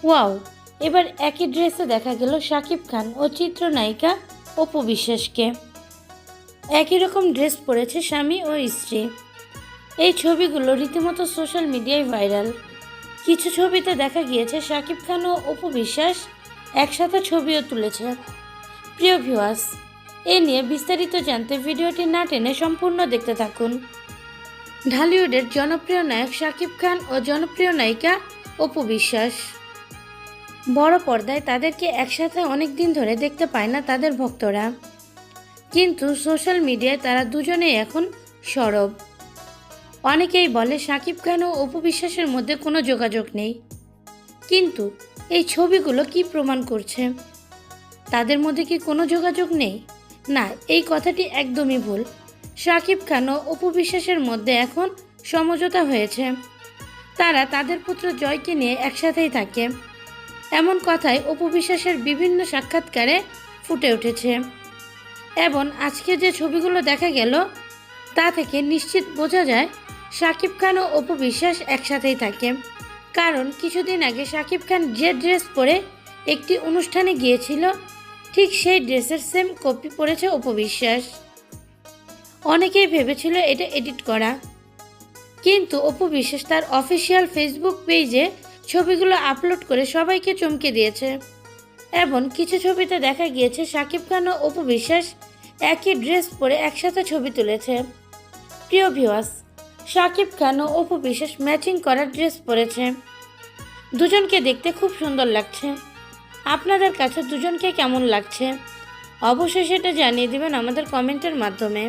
Wow, এবার একই ড্রেসে দেখা গেল শাকিব খান ও চিত্রনায়িকা অপু বিশ্বাসকে। একই রকম ড্রেস পরেছে স্বামী ও স্ত্রী। এই ছবিগুলো রীতিমতো সোশ্যাল মিডিয়ায় ভাইরাল। কিছু ছবিতে দেখা গিয়েছে শাকিব খান ও অপু বিশ্বাস একসাথে ছবিও তুলেছে। প্রিয় ভিউয়ার্স, এ নিয়ে বিস্তারিত জানতে ভিডিওটি না টেনে সম্পূর্ণ দেখতে থাকুন। ঢালিউডের জনপ্রিয় নায়ক শাকিব খান ও জনপ্রিয় নায়িকা অপু বিশ্বাস। বড় পর্দায় তাদেরকে একসাথে অনেক দিন ধরে দেখতে পায় না তাদের ভক্তরা, কিন্তু সোশ্যাল মিডিয়ায় তারা দুজনেই এখন সরব। অনেকেই বলে শাকিব খান ও অপু বিশ্বাসের মধ্যে কোনো যোগাযোগ নেই, কিন্তু এই ছবিগুলো কি প্রমাণ করছে তাদের মধ্যে কি কোনো যোগাযোগ নেই? না, এই কথাটি একদমই ভুল। শাকিব খান ও অপু বিশ্বাসের মধ্যে এখন সমঝোতা হয়েছে। তারা তাদের পুত্র জয়কে নিয়ে একসাথেই থাকে, এমন কথাই অপু বিশ্বাসের বিভিন্ন সাক্ষাৎকারে ফুটে উঠেছে। এবং আজকে যে ছবিগুলো দেখা গেল তা থেকে নিশ্চিত বোঝা যায় শাকিব খান ও অপু বিশ্বাস একসাথেই থাকে। কারণ কিছুদিন আগে শাকিব খান যে ড্রেস পরে একটি অনুষ্ঠানে গিয়েছিল, ঠিক সেই ড্রেসের সেম কপি পরেছে অপু বিশ্বাস। অনেকেই ভেবেছিল এটা এডিট করা, কিন্তু অপু বিশ্বাস তার অফিসিয়াল ফেসবুক পেজে ছবিগুলো আপলোড করে সবাইকে চমকে দিয়েছে। এবং কিছু ছবিতে দেখা গিয়েছে শাকিব খান ও অপু বিশ্বাস একই ড্রেস পরে একসাথে ছবি তুলেছে। প্রিয় ভিউয়ার্স, শাকিব খান ও অপু বিশ্বাস ম্যাচিং করা ড্রেস পরেছে। দুজনকে দেখতে খুব সুন্দর লাগছে। আপনাদের কাছে দুজনকে কেমন লাগছে অবশ্যই সেটা জানিয়ে দিবেন আমাদের কমেন্টের মাধ্যমে।